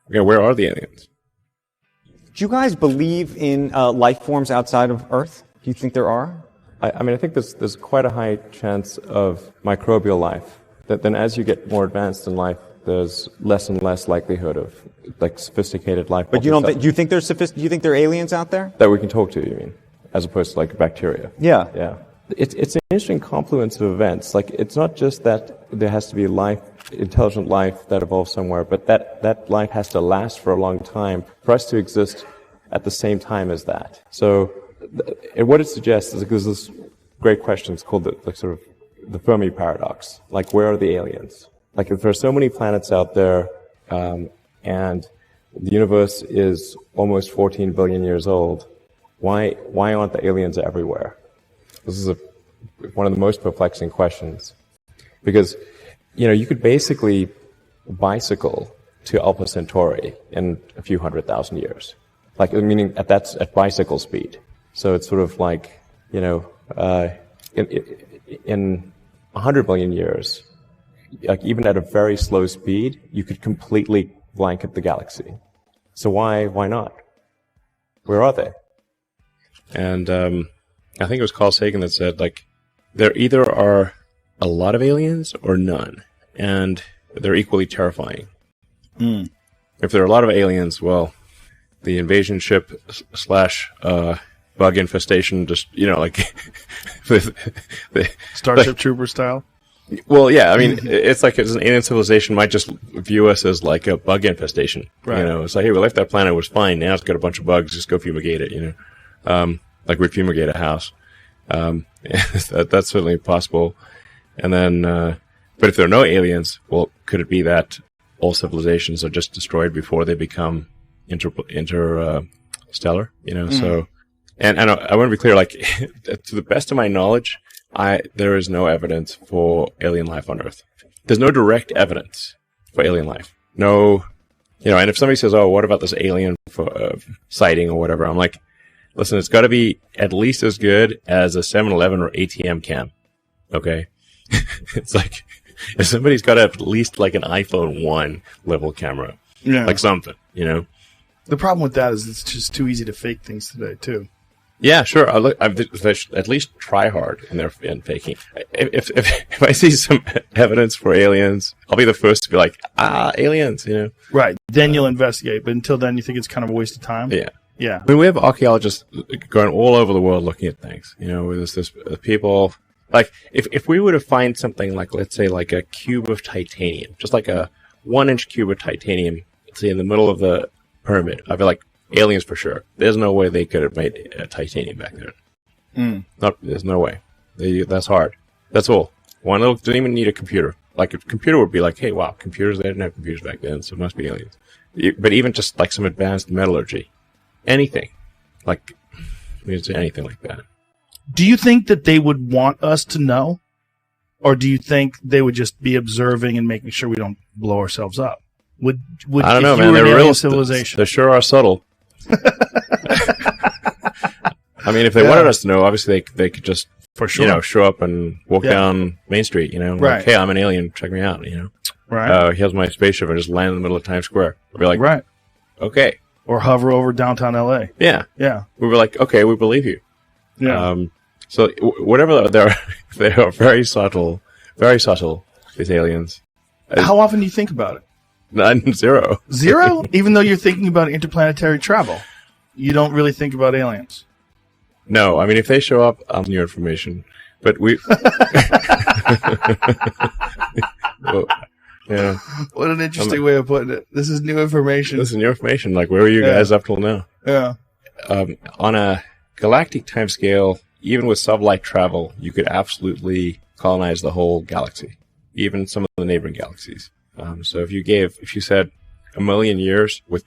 Okay, where are the aliens? Do you guys believe in life forms outside of Earth? Do you think there are? I mean, I think there's quite a high chance of microbial life. That then as you get more advanced in life, there's less and less likelihood of like sophisticated life. But do you think there's do you think there are aliens out there? That we can talk to, you mean? As opposed to like bacteria. Yeah. Yeah. It's an interesting confluence of events. Like, it's not just that there has to be life, intelligent life that evolves somewhere, but that life has to last for a long time for us to exist at the same time as that. So, what it suggests is there's this great question. It's called the Fermi paradox. Like, where are the aliens? Like, if there are so many planets out there, and the universe is almost 14 billion years old, why aren't the aliens everywhere? This is one of the most perplexing questions. Because, you could basically bicycle to Alpha Centauri in a few 100,000 years. Like, meaning that's at bicycle speed. So it's sort of like, in 100 billion years, like even at a very slow speed, you could completely blanket the galaxy. So why not? Where are they? And I think it was Carl Sagan that said, like, there either are a lot of aliens or none, and they're equally terrifying. If there are a lot of aliens, well, the invasion ship / bug infestation, just, like the Starship Trooper style. Well, yeah, I mean, it's like an alien civilization might just view us as like a bug infestation. Right. It's like, hey, we left that planet, it was fine. Now it's got a bunch of bugs. Just go fumigate it. Like we'd fumigate a house. That's certainly possible. And then, but if there are no aliens, well, could it be that all civilizations are just destroyed before they become interstellar? So, and I want to be clear, like, to the best of my knowledge, there is no evidence for alien life on Earth. There's no direct evidence for alien life. No, and if somebody says, oh, what about this alien sighting or whatever, I'm like, listen, it's got to be at least as good as a 7-Eleven or ATM cam. Okay? It's like, if somebody's got at least like an iPhone 1 level camera. Yeah. Like something, The problem with that is it's just too easy to fake things today, too. Yeah, sure. They should at least try hard in faking. If I see some evidence for aliens, I'll be the first to be like, aliens, Right. Then you'll investigate. But until then, you think it's kind of a waste of time? Yeah. Yeah. I mean, we have archaeologists going all over the world looking at things. There's this people, like, if we were to find something like, let's say, like a cube of titanium, just like a 1-inch cube of titanium, let's say in the middle of the pyramid, I'd be like, aliens for sure. There's no way they could have made titanium back then. There's no way. That's hard. That's all. One little, didn't even need a computer. Like, a computer would be like, hey, wow, computers, they didn't have computers back then, so it must be aliens. But even just like some advanced metallurgy, anything. Like, anything like that. Do you think that they would want us to know? Or do you think they would just be observing and making sure we don't blow ourselves up? Would I don't know, man. They're real civilization. They sure are subtle. I mean, if they wanted us to know, obviously they could just, for sure, show up and walk down Main Street, right. Like, hey, I'm an alien, check me out, Right. Here's my spaceship and just land in the middle of Times Square. We'd be like, right. Okay. Or hover over downtown LA. Yeah. Yeah. We were like, okay, we believe you. Yeah. So whatever they are very subtle, these aliens. How often do you think about it? None, zero. Zero? Even though you're thinking about interplanetary travel, you don't really think about aliens. No, I mean, if they show up, I'll need your information. But we... Well, yeah. What an interesting way of putting it. This is new information. This is new information. Like, where were you guys up till now? Yeah. On a galactic timescale, even with sublight travel, you could absolutely colonize the whole galaxy, even some of the neighboring galaxies. So if you said 1 million years with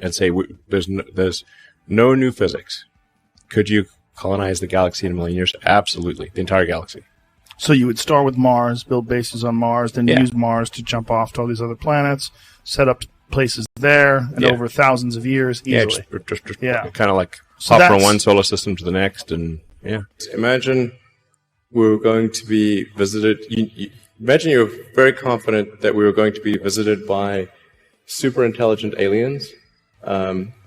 and say there's no new physics, could you colonize the galaxy in 1 million years? Absolutely, the entire galaxy. So you would start with Mars, build bases on Mars, then use Mars to jump off to all these other planets, set up places there, and over thousands of years easily. Just kind of like hop from one solar system to the next, and Imagine we were going to be visited. Imagine you're very confident that we were going to be visited by super intelligent aliens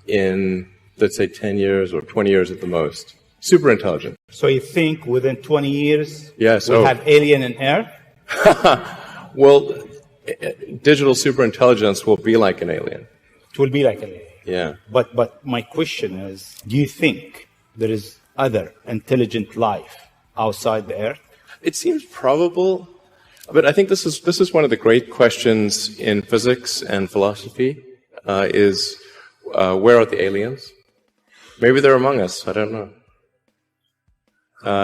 in, let's say, 10 years or 20 years at the most. Super intelligent. So you think within 20 years yes, we'll have alien in Earth? Well, digital superintelligence will be like an alien. It will be like an alien. Yeah. But my question is, do you think there is other intelligent life outside the Earth? It seems probable, but I think this is one of the great questions in physics and philosophy, is where are the aliens? Maybe they're among us, I don't know.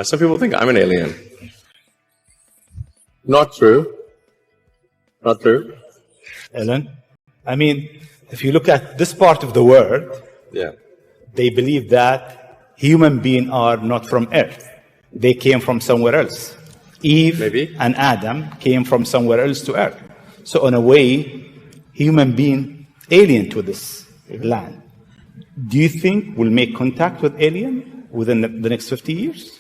Some people think I'm an alien. Not true. Not true. Ellen? I mean, if you look at this part of the world, Yeah. they believe that human beings are not from Earth. They came from somewhere else. Eve Maybe. and Adam came from somewhere else to Earth. So in a way, human being alien to this land. Do you think we'll make contact with alien within the next 50 years?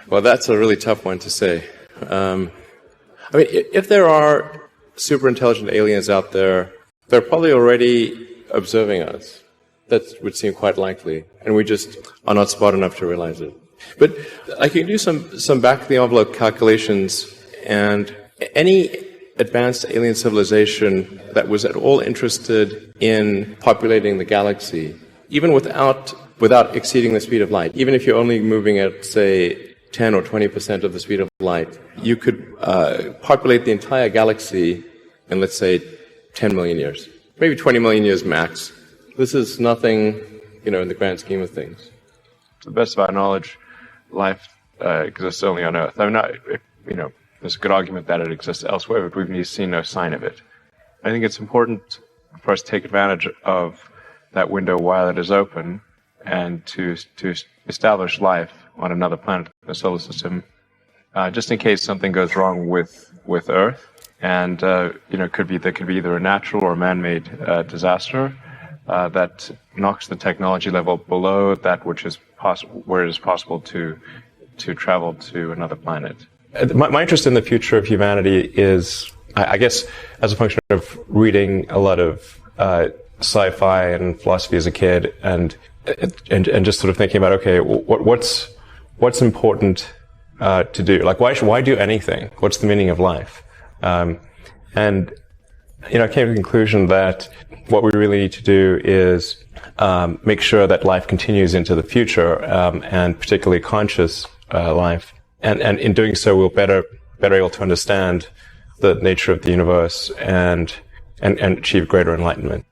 Well, that's a really tough one to say. I mean, if there are super intelligent aliens out there, they're probably already observing us. That would seem quite likely, and we just are not smart enough to realize it. But I can do some back-of-the-envelope calculations, and any advanced alien civilization that was at all interested in populating the galaxy, even without exceeding the speed of light, even if you're only moving at, say, 10 or 20% of the speed of light, you could populate the entire galaxy in, let's say, 10 million years. Maybe 20 million years max. This is nothing, in the grand scheme of things. To the best of our knowledge, life exists only on Earth. I mean, there's a good argument that it exists elsewhere, but we've seen no sign of it. I think it's important for us to take advantage of that window while it is open and to establish life on another planet in the solar system, just in case something goes wrong with Earth. And, there could be either a natural or man-made disaster that knocks the technology level below that which is where it is possible to travel to another planet. My interest in the future of humanity is, I guess, as a function of reading a lot of sci-fi and philosophy as a kid, and just sort of thinking about, okay, what's important to do? Like, why do anything? What's the meaning of life? And I came to the conclusion that what we really need to do is make sure that life continues into the future, and particularly conscious life. And in doing so, we'll better able to understand the nature of the universe and achieve greater enlightenment.